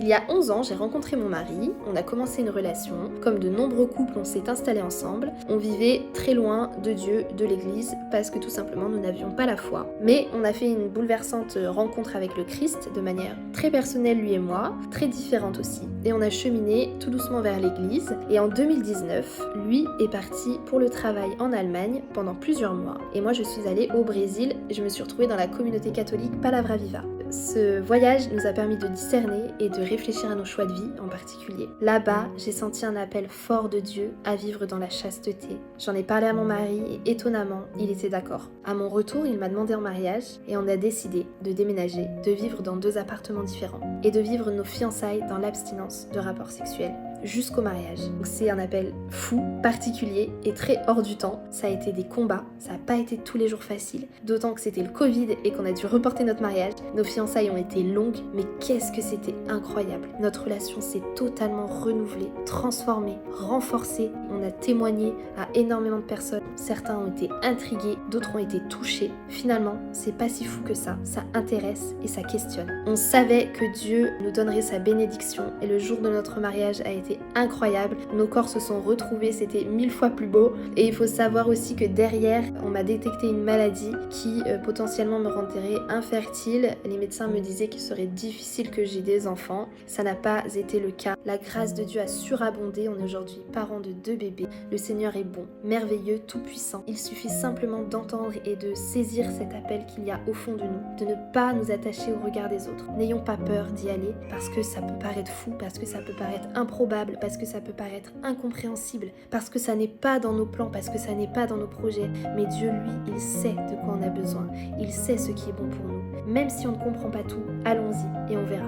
Il y a 11 ans, j'ai rencontré mon mari, on a commencé une relation. Comme de nombreux couples, on s'est installés ensemble. On vivait très loin de Dieu, de l'église, parce que tout simplement nous n'avions pas la foi. Mais on a fait une bouleversante rencontre avec le Christ, de manière très personnelle lui et moi, très différente aussi. Et on a cheminé tout doucement vers l'église. Et en 2019, lui est parti pour le travail en Allemagne pendant plusieurs mois. Et moi je suis allée au Brésil, je me suis retrouvée dans la communauté catholique Palavra Viva. Ce voyage nous a permis de discerner et de réfléchir à nos choix de vie en particulier. Là-bas, j'ai senti un appel fort de Dieu à vivre dans la chasteté. J'en ai parlé à mon mari et étonnamment, il était d'accord. À mon retour, il m'a demandé en mariage et on a décidé de déménager, de vivre dans 2 appartements différents et de vivre nos fiançailles dans l'abstinence de rapports sexuels jusqu'au mariage. Donc c'est un appel fou, particulier et très hors du temps. Ça a été des combats, ça n'a pas été tous les jours facile, d'autant que c'était le Covid et qu'on a dû reporter notre mariage. Nos fiançailles ont été longues, mais qu'est-ce que c'était incroyable. Notre relation s'est totalement renouvelée, transformée, renforcée. On a témoigné à énormément de personnes. Certains ont été intrigués, d'autres ont été touchés. Finalement, c'est pas si fou que ça intéresse et ça questionne. On savait que Dieu nous donnerait sa bénédiction et le jour de notre mariage a été incroyable. Nos corps se sont retrouvés, c'était 1000 fois plus beau. Et il faut savoir aussi que derrière, on m'a détecté une maladie qui potentiellement me rendrait infertile. Les médecins me disaient qu'il serait difficile que j'aie des enfants. Ça n'a pas été le cas. La grâce de Dieu a surabondé. On est aujourd'hui parents de 2 bébés. Le Seigneur est bon, merveilleux, tout-puissant. Il suffit simplement d'entendre et de saisir cet appel qu'il y a au fond de nous, de ne pas nous attacher au regard des autres. N'ayons pas peur d'y aller parce que ça peut paraître fou, parce que ça peut paraître improbable, parce que ça peut paraître incompréhensible, parce que ça n'est pas dans nos plans, parce que ça n'est pas dans nos projets. Mais Dieu, lui, il sait de quoi on a besoin. Il sait ce qui est bon pour nous. Même si on ne comprend pas tout, allons-y et on verra.